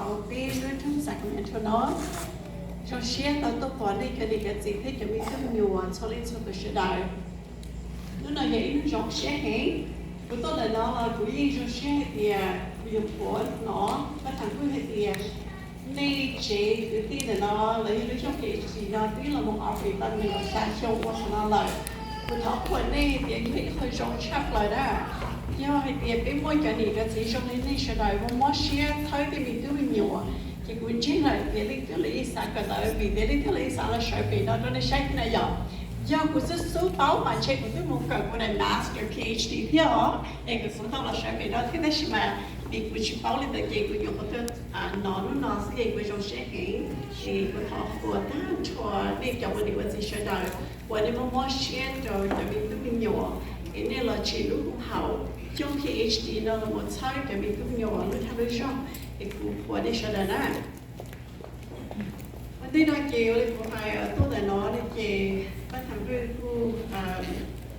họ biết với trong Sacramento nó cho xe tao tôi bỏ đi cái gì thế cho mình cứ nhiều cho lên cho tôi sẽ đại nó là vậy nó trong xe hết của tôi là nó là của yên trong xe thì dùng của nó và thằng của thì nên chế cái tin là nó lấy nó trong cái gì nó tí là một học viên tân mình sang châu của nó lại của nó của này thì cái hơi rộng chắc lại đó do thì cái môi cái này cái gì trong này sẽ đại một món xe thấy thì mình cứ nhiều thì cũng chỉ là để lấy cái lấy sản cái đó vì để lấy cái lấy sản là sợ bị nó nó sẽ cái này do của số tàu mà chơi của cái một cái của này master PhD thì đó cái số tàu là sợ bị nó thế đấy mà vì của chị bảo lên được cái của nhiều cái nó sẽ của trong sẽ hiện thì của họ của ta cho đi cho mình điều gì sẽ đời của nên mà món xe rồi tại vì cứ mình nhiều cái này là chỉ lúc hậu trong PhD nó là một sai tại vì cứ nhiều lúc tham gia trong thì của đây sẽ đời này đây nói chiều thì của hai tôi là nó đi chiều bắt thằng tôi cô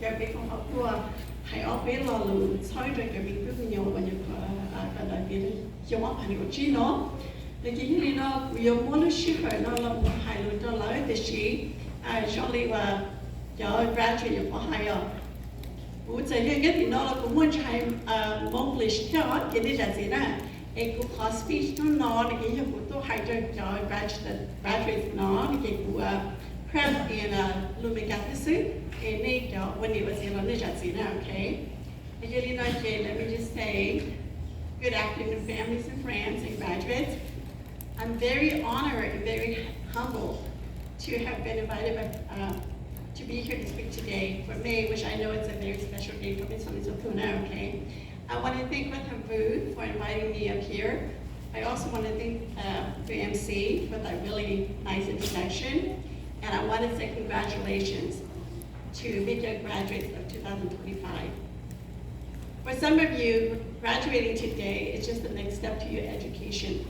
cái việc công học của hay ở bên là lùi sai rồi cái việc cứ nhiều và nhiều cái đại biểu trong óc hành của chị nó để chỉ như nó nhiều món lúc xưa nó là một hai lần cho lại để chỉ cho đi và cho graduate của hai bố dạy cái thì nó là cũng muốn chạy Monglish theo cái này là gì nè cái của speech nó cái hiệu của tôi hay cho graduate nó cái của prep in Lumigatsu cái này cho when it was in Lumigatsu now okay actually not okay let me just say good afternoon families and friends and graduates I'm very honored and very humbled to have been invited by to be here to speak today for me, which I know it's a very special day for Miss Okuna, okay? I want to thank Ratan Food for inviting me up here. I also want to thank VMC for that really nice introduction. And I want to say congratulations to Midyear graduates of 2025. For some of you, graduating today is just the next step to your education.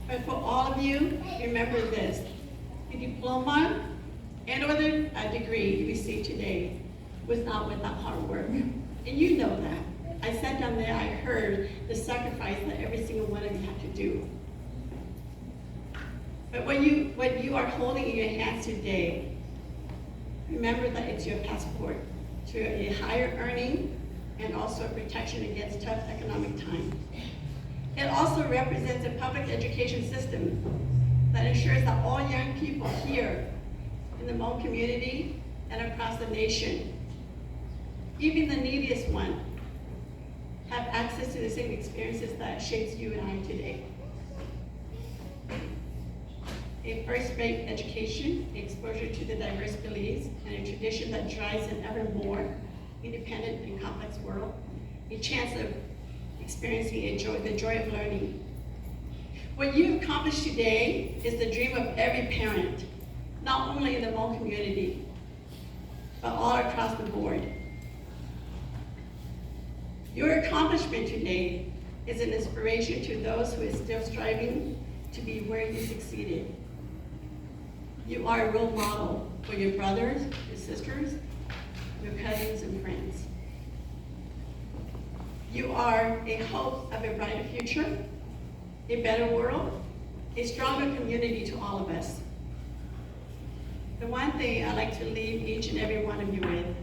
But for all of you, remember this, the diploma and other degree you received today was not without hard work. And you know that. I sat down there, I heard the sacrifice that every single one of you have to do. But what you are holding in your hands today, remember that it's your passport to a higher earning and also protection against tough economic times. It also represents a public education system that ensures that all young people here in the Hmong community and across the nation, even the neediest one, have access to the same experiences that shapes you and I today. A first-rate education, exposure to the diverse beliefs, and a tradition that drives an ever more independent and complex world, a chance of experiencing the joy of learning. What you've accomplished today is the dream of every parent, not only in the Hmong community, but all across the board. Your accomplishment today is an inspiration to those who are still striving to be where you succeeded. You are a role model for your brothers, your sisters, your cousins and friends. You are a hope of a brighter future, a better world, a stronger community to all of us. The one thing I'd like to leave each and every one of you with,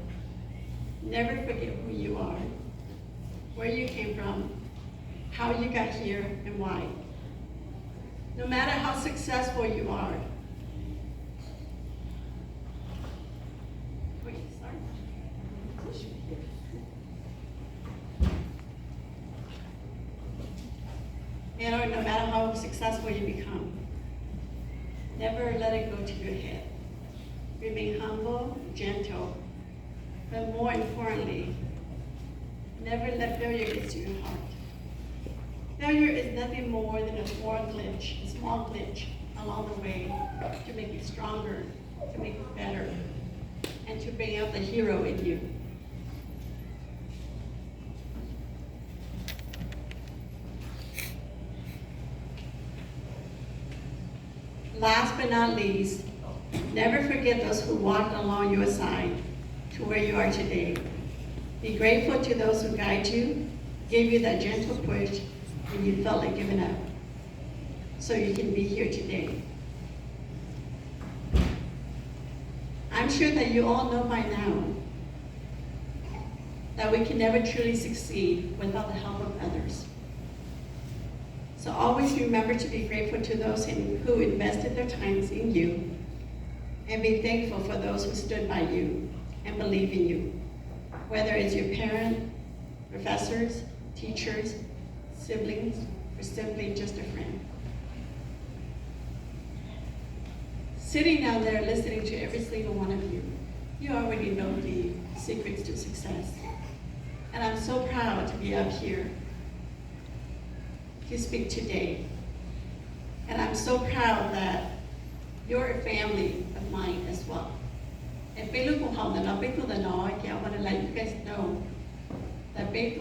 never forget who you are, where you came from, how you got here, and why. No matter how successful you are, no matter how successful you become, never let it go to your head. Remain humble, gentle, but more importantly, never let failure get to your heart. Failure is nothing more than a small glitch along the way to make you stronger, to make you better, and to bring out the hero in you. Last but not least, never forget those who walked along your side to where you are today. Be grateful to those who guide you, gave you that gentle push, and you felt like giving up. So you can be here today. I'm sure that you all know by now that we can never truly succeed without the help of others. So always remember to be grateful to those who invested their times in you, and be thankful for those who stood by you and believe in you, whether it's your parent, professors, teachers, siblings, or simply just a friend. Sitting down there listening to every single one of you, you already know the secrets to success. And I'm so proud to be up here to speak today. And I'm so proud that you're a family of mine as well. And I want to let you guys know that celebrate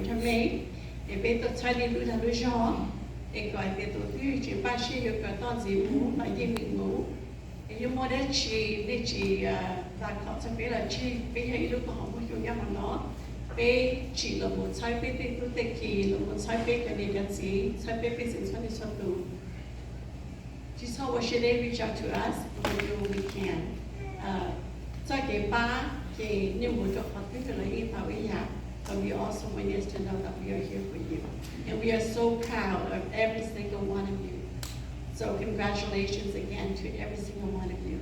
her May, and gọi về tổ tiên chỉ ba sĩ được cả toàn gì mũ mà gì mình mũ, nhưng mà để chỉ ta có thể biết là chỉ bây giờ lúc mà họ muốn dùng nhau mà nó bây chỉ là một sai bây bây tôi thấy kỳ là một sai bây cái này cái gì sai bây bây sinh sản sản đủ. Just how we should reach out to us and we do what we can. Cho cái ba cái nhiệm vụ cho họ biết là ý bảo ý nhà. But we also want us to know that we are here for you. And we are so proud of every single one of you. So congratulations again to every single one of you.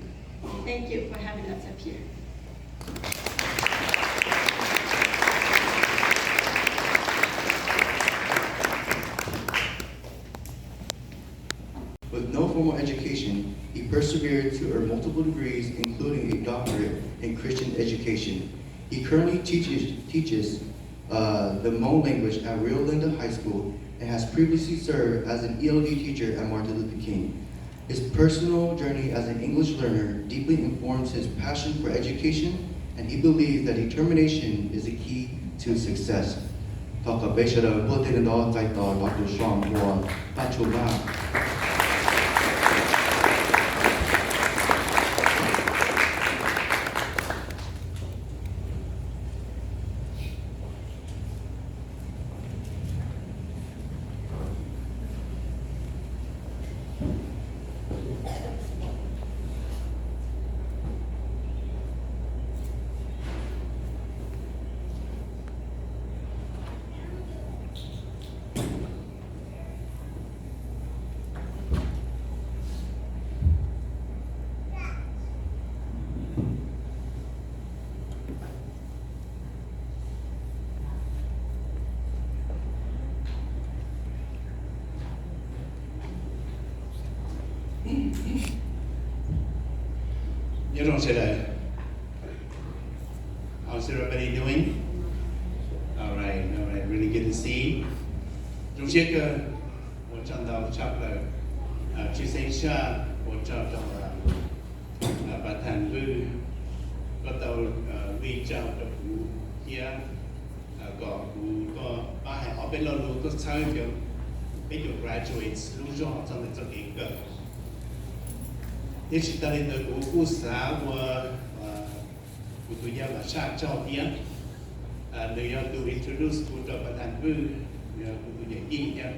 Thank you for having us up here. With no formal education, he persevered to earn multiple degrees, including a doctorate in Christian education. He currently teaches the Hmong language at Rio Linda High School and has previously served as an ELD teacher at Martin Luther King. His personal journey as an English learner deeply informs his passion for education, and he believes that determination is the key to success. You don't say that. How's everybody doing? All right, really good to see. Trong chiếc một trong đầu chắc là chia sẻ cha một trong bản thân vui có tàu vi chào cho cụ kia có ba hải họ bên lâu có sao kiểu bây giờ graduates lúc cho họ trong cái cơ. Thế chỉ ta lên tới cụ xã của tụi nhau là sao cho tiếng để tôi introduce cụ cho bản thân vui cụ tụi nhau gì nhá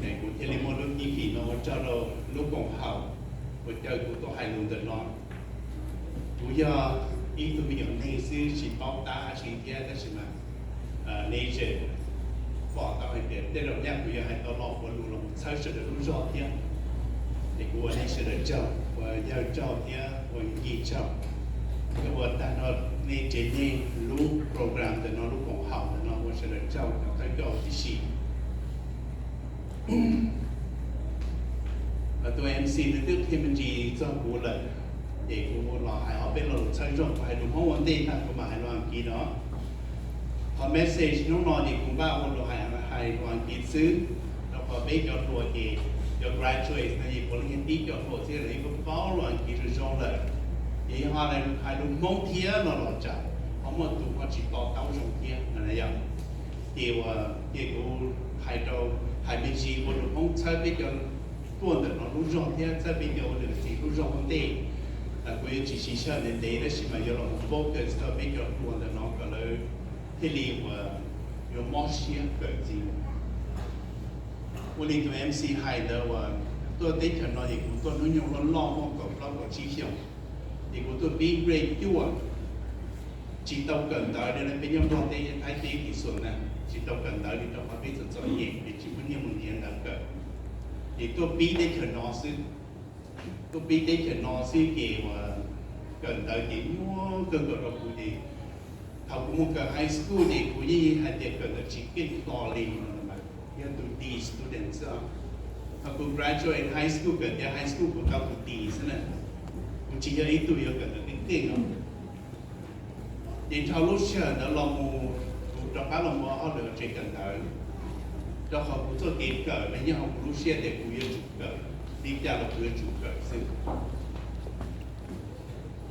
để cụ theo lên một lúc như khi nó cho nó lúc còn học cụ chơi cụ tôi hay luôn từ nó cụ do ý tụi mình nhận này sư chỉ bao ta chỉ kia đó chỉ mà nature bỏ tao hay để rồi nhá cụ giờ hay tao lọt vào luôn lòng sao sẽ được lúc rõ tiếng thì cụ này sẽ được cho và giao cho tiếng và gì cho cái vật ta nó nên chế nên lúc program thì nó lúc còn học thì nó sẽ được cho nó thấy cầu thì gì và tụi MC nó tiếp thêm mình gì cho cụ lợi để cụ lo hãy học biết là sai rồi phải đúng không vấn đề ta cũng mà hãy làm kỹ đó họ message nó nói thì cũng bao lo hãy làm kỹ xứ nó có biết cho tuổi thì cho graduate này có liên tiếp cho tuổi thì lấy cũng bao làm kỹ rồi cho lợi thì họ này hãy đúng mong thía nó lo chả không mà tụi họ chỉ có tao trong thía là này vậy thì cũng hãy biết gì của đúng không sai biết cho tuần nó lúc rõ thía sai biết cho được thì lúc rõ vấn đề là quý chỉ sợ đến đấy là chỉ mà do là focus cho biết cho tuần nó có lời thì liệu有某些个子，我哋做 MC 係的話，都啲人我哋好多都用咗浪漫個浪個指向，亦好多比 grade 啲啊，直到近代咧，邊樣多啲睇啲技術咧，直到近代你就話俾做作業，你基本上每年能夠，亦都比啲人老師，都比啲人老師嘅話近代嘅我個個都估啲。เขาคุมกับไฮสคูลเด็กผู้หญิงให้เด็กเกิดชิคกี้พายเลยนะยังตัวดี students เขาคุ graduate high school เกิดยัง high school เขาตัวดีซะนะผู้ชายitu yangเกิดเก่งๆยังชาวลูกเชื่อแล้วเรามูเราป้าเราเอาเดือดใจกันได้เราเขาผู้ตัวเก่งเกิดไม่ยังเขาลูกเชื่อเด็กผู้หญิงจุกเกิดดีใจเราผู้หญิงจุกเกิดซึ่ง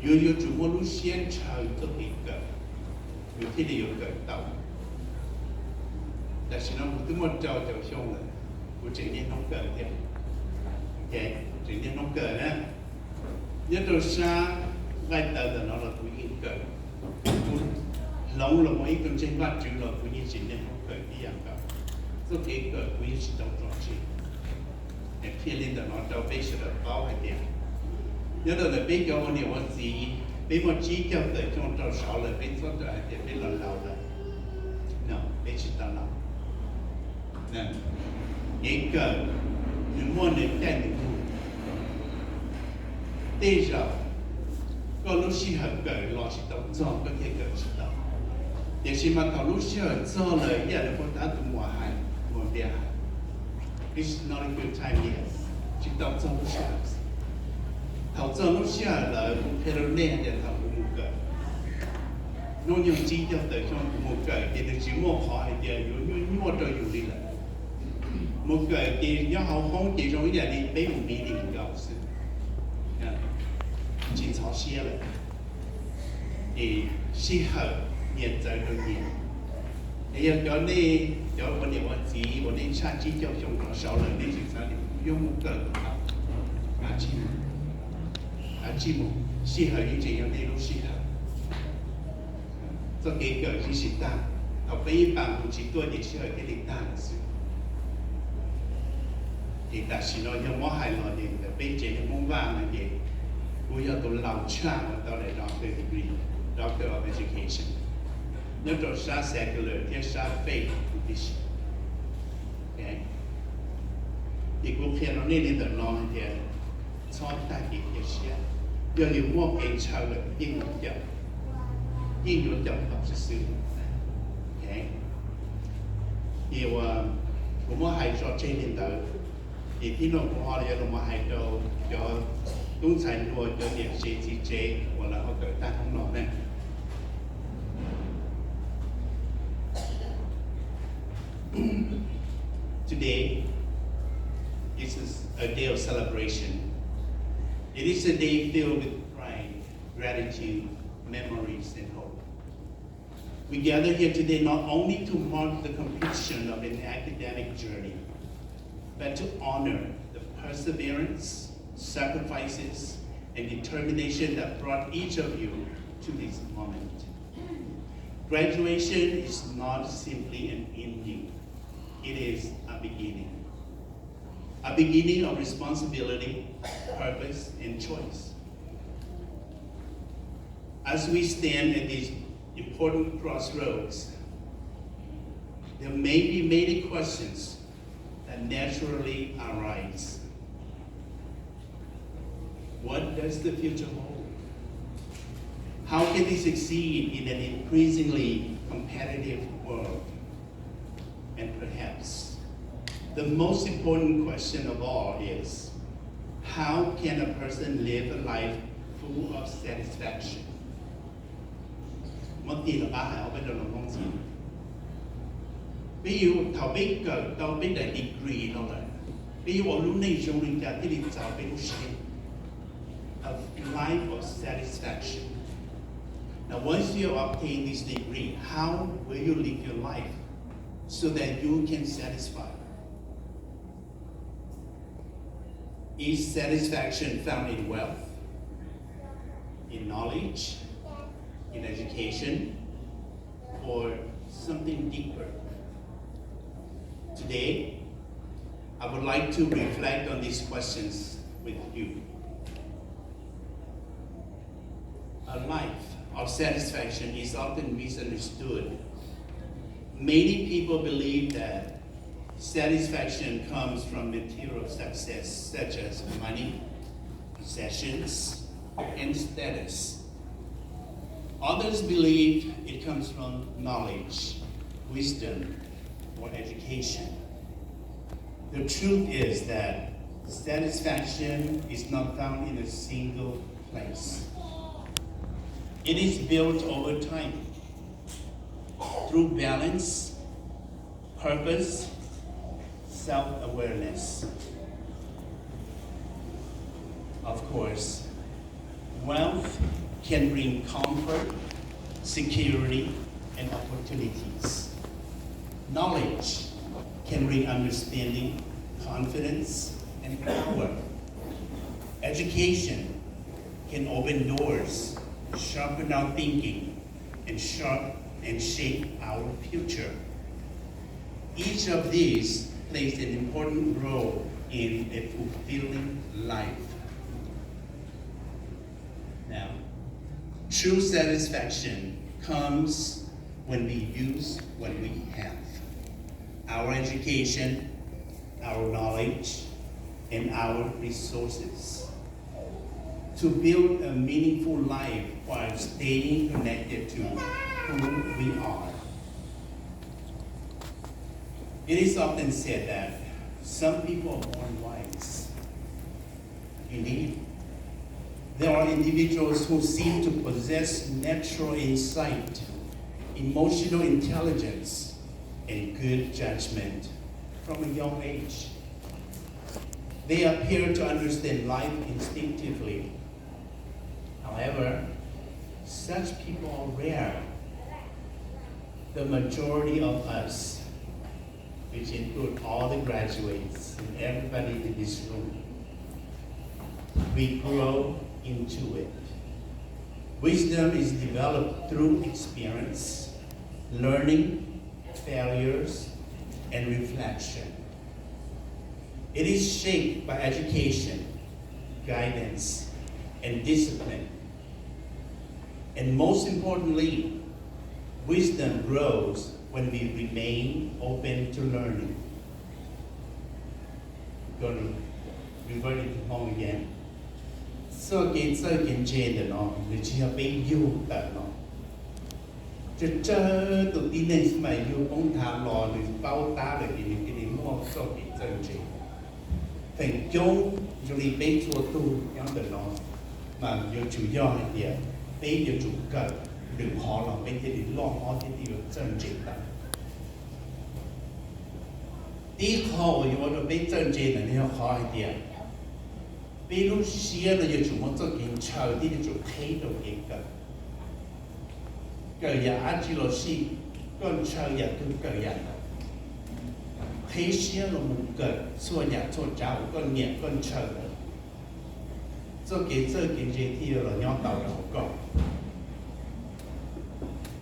อยู่จุกว่าลูกเชื่อชาวตัวเก่งเกิดอยู่ที่เดียวเกิดเต่าแต่ฉันเอาทุกหมดเจ้าช่วงเลยกูจึงเนี่ยน้องเกิดเนี่ยโอเคจึงเนี่ยน้องเกิดนะยัดตัวชาไล่เต่าแต่เราผู้หญิงเกิดหลงเราไม่ต้องใช้ว่าจึงเราผู้หญิงจึงเนี่ยน้องเกิดที่อย่างกับสุดที่เกิดผู้หญิงจึงต้องรอชีแต่เพียงแต่เราเจ้าไปเฉลิมเป้าให้เดียวยัดตัวแต่ไปเจ้าวันนี้วันสี俾我指教的用到少了，俾做的也俾老了，no， 俾知道了，那一个你莫能带你路，对着个路适合个老是都做个这个知道，也是嘛，个路适合做了，也能够达到我还我别还 ，it's not a good time yet， 知道做路适合。頭做lúc xưa là theo lên để thảo một cái, nó dùng chỉ cho tới trong một cái thì được chỉ một họ thì dùng một trời dùng đi là một cái thì nhớ họ không chỉ trong cái này đi một đi thì搞事，chỉ炒些了，thì适合現在的人，你要講呢，有我哋話指我哋差指教用咗少了，你其實你用một cái牙籤。chỉ một适合於這樣的都適合，這幾個就是大，後邊一般不只多啲適合給你大的事，但是呢，有冇係我哋嘅俾這個冇話嘅嘢，會有到流暢到嚟doctor degree，doctor of education，呢度啥 secular，啲啥 faith 啲事 ，OK， 亦都偏到呢啲度攞嘅，錯大嘅嘅事。要有莫给超了应用掉，应用掉到是事 ，OK。有我们还做这领导，也听到我哋我们还有东财我有点学习这，我然后给大同老呢。Today, this is a day of celebration. It is a day filled with pride, gratitude, memories, and hope. We gather here today not only to mark the completion of an academic journey, but to honor the perseverance, sacrifices, and determination that brought each of you to this moment. Graduation is not simply an ending, it is a beginning. A beginning of responsibility, purpose, and choice. As we stand at these important crossroads, there may be many questions that naturally arise. What does the future hold? How can we succeed in an increasingly competitive world? And perhaps the most important question of all is, how can a person live a life full of satisfaction? 我哋老爸係我俾到老公知，比如頭俾個到俾第 degree 落嚟，比如我攞呢種人家啲你就俾到錢 ，a life of satisfaction. Now, once you obtain this degree, how will you live your life so that you can satisfy? Is satisfaction found in wealth, in knowledge, in education, or something deeper. Today, I would like to reflect on these questions with you. A life of satisfaction is often misunderstood. Many people believe that satisfaction comes from material success, such as money, possessions, and status. Others believe it comes from knowledge, wisdom, or education. The truth is that satisfaction is not found in a single place. It is built over time through balance, purpose, self-awareness. Of course, wealth can bring comfort, security, and opportunities. Knowledge can bring understanding, confidence, and power. Education can open doors, sharpen our thinking, and shape our future. Each of these plays an important role in a fulfilling life. Now, true satisfaction comes when we use what we have. Our education, our knowledge, and our resources. To build a meaningful life while staying connected to who we are. It is often said that some people are born wise. Indeed, there are individuals who seem to possess natural insight, emotional intelligence, and good judgment from a young age. They appear to understand life instinctively. However, such people are rare. The majority of us, which include all the graduates and everybody in this room, we grow into it. Wisdom is developed through experience, learning, failures, and reflection. It is shaped by education, guidance, and discipline. And most importantly, wisdom grows when we remain open to learning. Going to revert it home again. So again, Jane, no, which you have been you, that no. To the next my you on time law with bao ta the in more so it's Jane. Thank you, Julie Bates or two young the law. Man, you chủ do idea. Bây giờ chủ cần đừng họ là bây giờ đi lo họ thì điều chân chính đó. Đi họ rồi nó bây chân chính là nó họ idea. Bây lúc xưa là chủ muốn cho kiến chờ đi chủ thấy được cái cái giờ anh chỉ là si con chờ giờ tôi cái giờ thấy xưa là một cái xua nhà xua cháu con nhẹ con chờ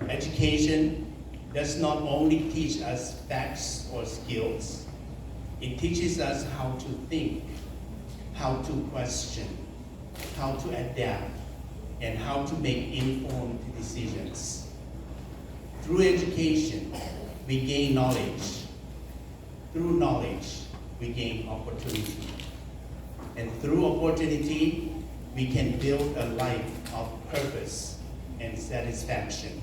Education does not only teach us facts or skills, it teaches us how to think, how to question, how to adapt, and how to make informed decisions. Through education, we gain knowledge. Through knowledge, we gain opportunity. And through opportunity, we can build a life of purpose and satisfaction.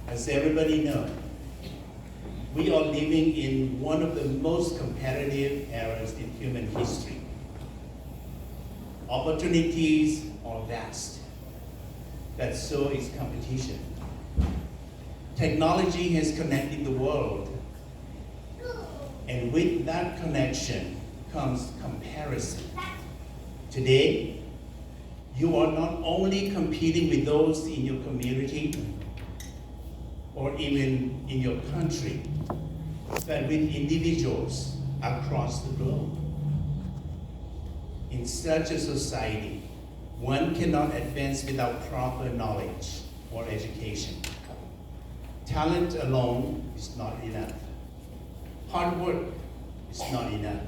As everybody knows, we are living in one of the most competitive eras in human history. Opportunities are vast, but so is competition. Technology has connected the world, and with that connection comes comparison. Today, you are not only competing with those in your community or even in your country, but with individuals across the globe. In such a society, one cannot advance without proper knowledge, or education. Talent alone is not enough. Hard work is not enough.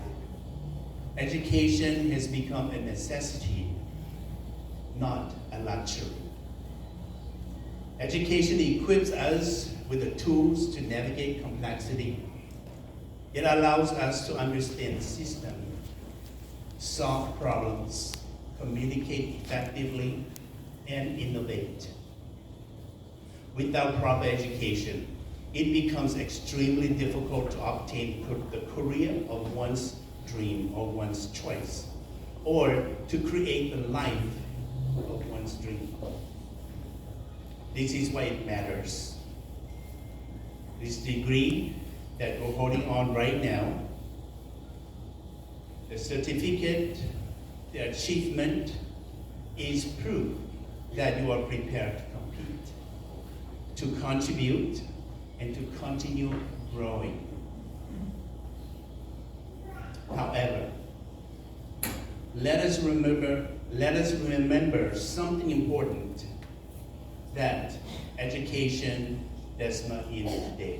Education has become a necessity, not a luxury. Education equips us with the tools to navigate complexity. It allows us to understand the system, solve problems, communicate effectively, and innovate. Without proper education, it becomes extremely difficult to obtain the career of one's dream or one's choice, or to create the life of one's dream. This is why it matters. This degree that we're holding on right now, the certificate, the achievement is proof that you are prepared to compete, to contribute, and to continue growing. However, let us remember something important, that education does not end today.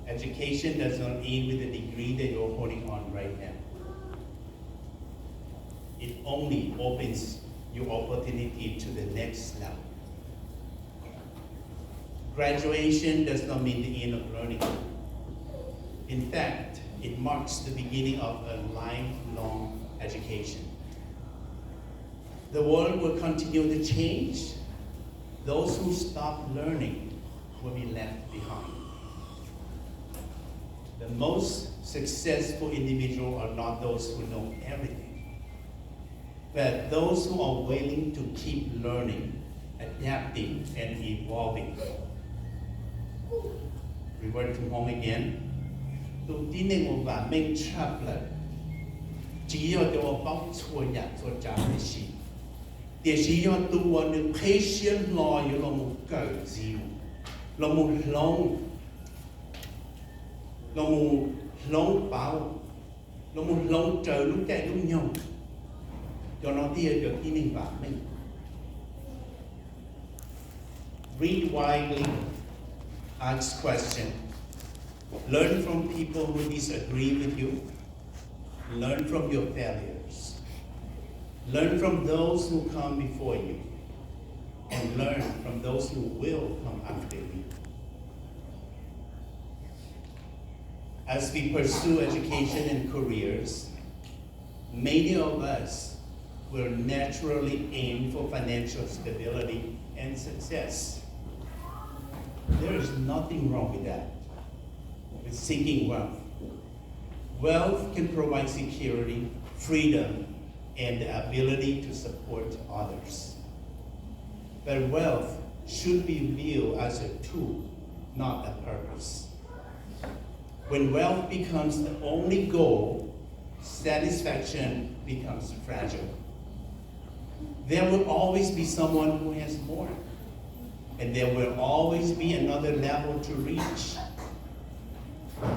Education does not end with the degree that you're holding on right now. It only opens your opportunity to the next level. Graduation does not mean the end of learning. In fact, it marks the beginning of a lifelong education. The world will continue to change. Those who stop learning will be left behind. The most successful individuals are not those who know everything, but those who are willing to keep learning, adapting, and evolving. Revert to home again. Tụ tin nên một vài mình traveler chỉ do tụ bóc chua nhạt chua trả về gì. Để chỉ do tụ được patient lo yếu là một cỡ gì, là một lòng bảo, là một lòng trời lúc chạy lúc nhau. Cho nó tia được tin nên vả mình. Read widely, ask questions. Learn from people who disagree with you. Learn from your failures. Learn from those who come before you. And learn from those who will come after you. As we pursue education and careers, many of us will naturally aim for financial stability and success. There is nothing wrong with that, with seeking wealth. Wealth can provide security, freedom, and the ability to support others. But wealth should be viewed as a tool, not a purpose. When wealth becomes the only goal, satisfaction becomes fragile. There will always be someone who has more, and there will always be another level to reach.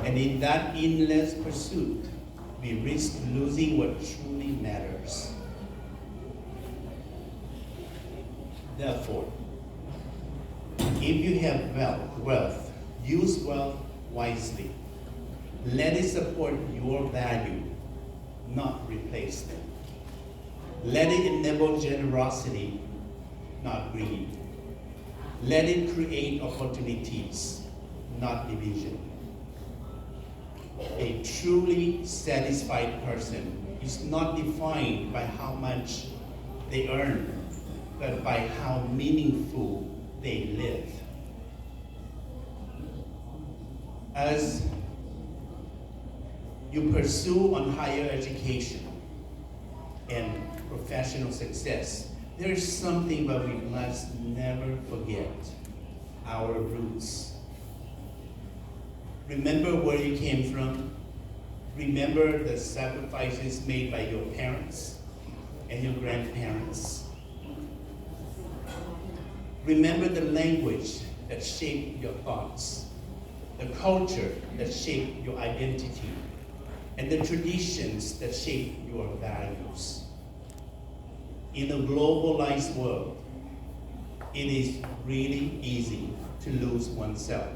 And in that endless pursuit, we risk losing what truly matters. Therefore, if you have wealth, use wealth wisely. Let it support your value, not replace them. Let it enable generosity, not greed. Let it create opportunities, not division. A truly satisfied person is not defined by how much they earn, but by how meaningful they live. As you pursue on higher education and professional success, there is something that we must never forget: our roots. Remember where you came from. Remember the sacrifices made by your parents and your grandparents. Remember the language that shaped your thoughts, the culture that shaped your identity, and the traditions that shape your values. In a globalized world, it is really easy to lose oneself.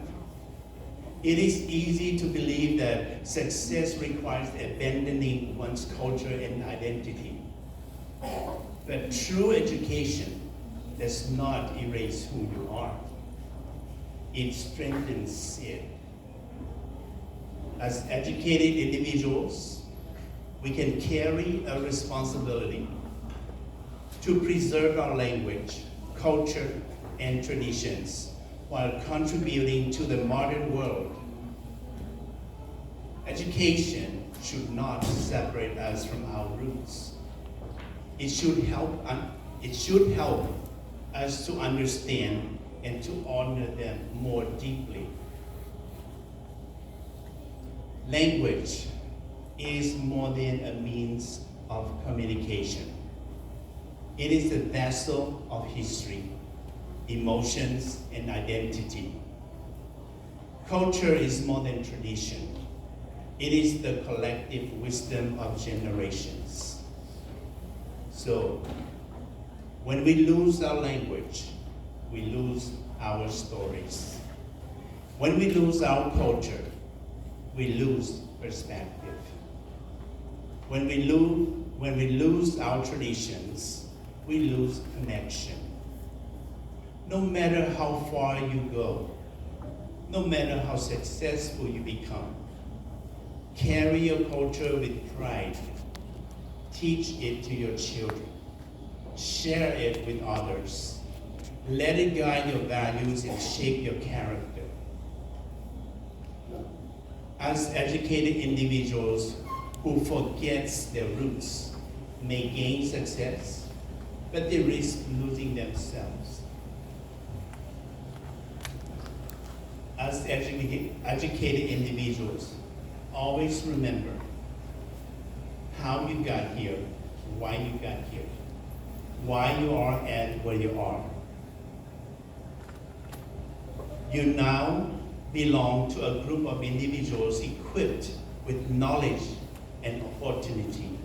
It is easy to believe that success requires abandoning one's culture and identity. But true education does not erase who you are. It strengthens it. As educated individuals, we can carry a responsibility to preserve our language, culture, and traditions while contributing to the modern world. Education should not separate us from our roots. It should help us to understand and to honor them more deeply. Language is more than a means of communication. It is a vessel of history, emotions, and identity. Culture is more than tradition. It is the collective wisdom of generations. So, when we lose our language, we lose our stories. When we lose our culture, we lose perspective. When we lose our traditions, we lose connection. No matter how far you go, no matter how successful you become, carry your culture with pride. Teach it to your children. Share it with others. Let it guide your values and shape your character. As educated individuals who forgets their roots may gain success, but they risk losing themselves. As educated individuals, always remember how you got here, why you got here, why you are at where you are. You now belong to a group of individuals equipped with knowledge and opportunity.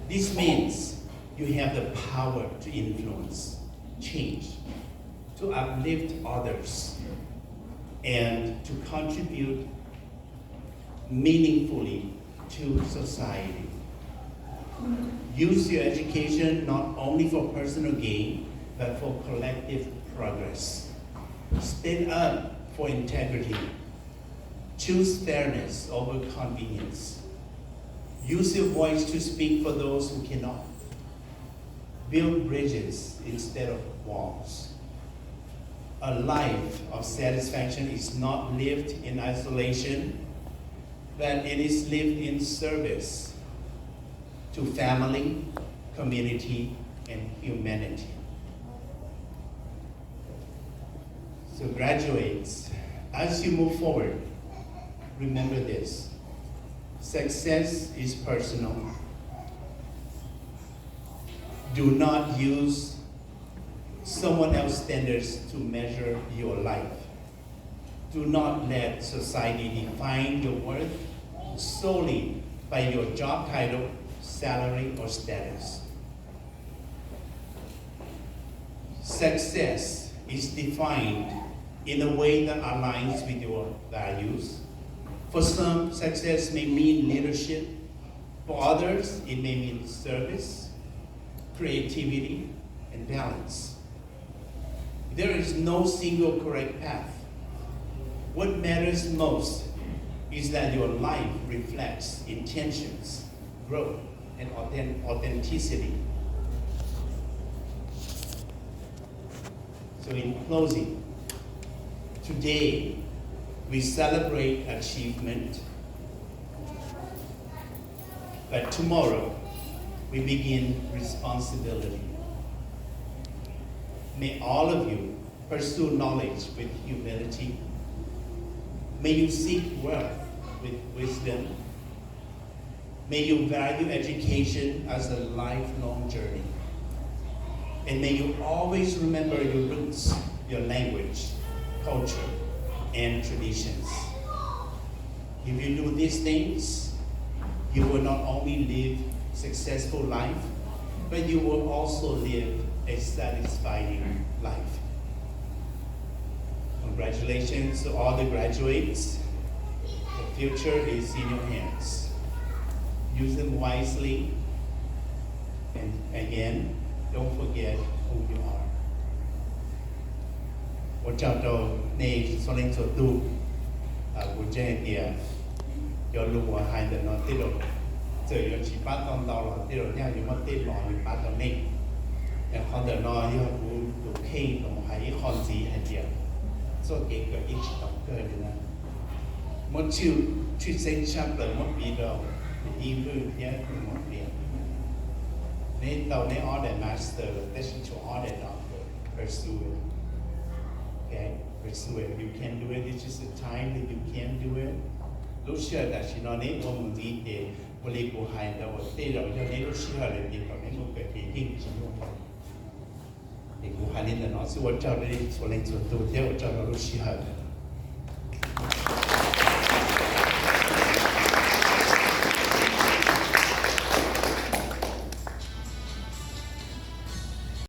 This means you have the power to influence, change, to uplift others, and to contribute meaningfully to society. Use your education not only for personal gain, but for collective progress. Stand up for integrity. Choose fairness over convenience. Use your voice to speak for those who cannot. Build bridges instead of walls. A life of satisfaction is not lived in isolation, but it is lived in service to family, community, and humanity. So graduates, as you move forward, remember this: success is personal. Do not use someone else's standards to measure your life. Do not let society define your worth solely by your job title, salary, or status. Success is defined in a way that aligns with your values. For some, success may mean leadership. For others, it may mean service, creativity, and balance. There is no single correct path. What matters most is that your life reflects intentions, growth, and authenticity. So in closing, today we celebrate achievement, but tomorrow we begin responsibility. May all of you pursue knowledge with humility. May you seek wealth with wisdom. May you value education as a lifelong journey. And may you always remember your roots, your language, culture, and traditions. If you do these things, you will not only live a successful life, but you will also live a satisfying life. congratulations to all the graduates. The future is in your hands. Use them wisely. And again, don't forget who you are. 我叫到那所领所都我这点要路我还得那这种这有七八当到了这种样有么这老有八到内然后的那要不有 K 同还一行字还点做给个一起动个的呢么就去生产了么比到一路也不么变你到你 order master 但是就 order doctor pursue it okay pursue it you can do it it's just a time that you can do it รู้เชื่อแต่ชิโนนี้ว่ามึงดีเองบริบูรณ์ให้เราที่เราจะนี้รู้เชื่อเลยดีกว่านี้มันเกิดที่ยิ่งชิโนเด็กผู้ให้นี่แต่เนาะส่วนเจ้าได้ส่วนเล็กส่วนตัวเดียวเจ้าเรารู้เชื่อเลย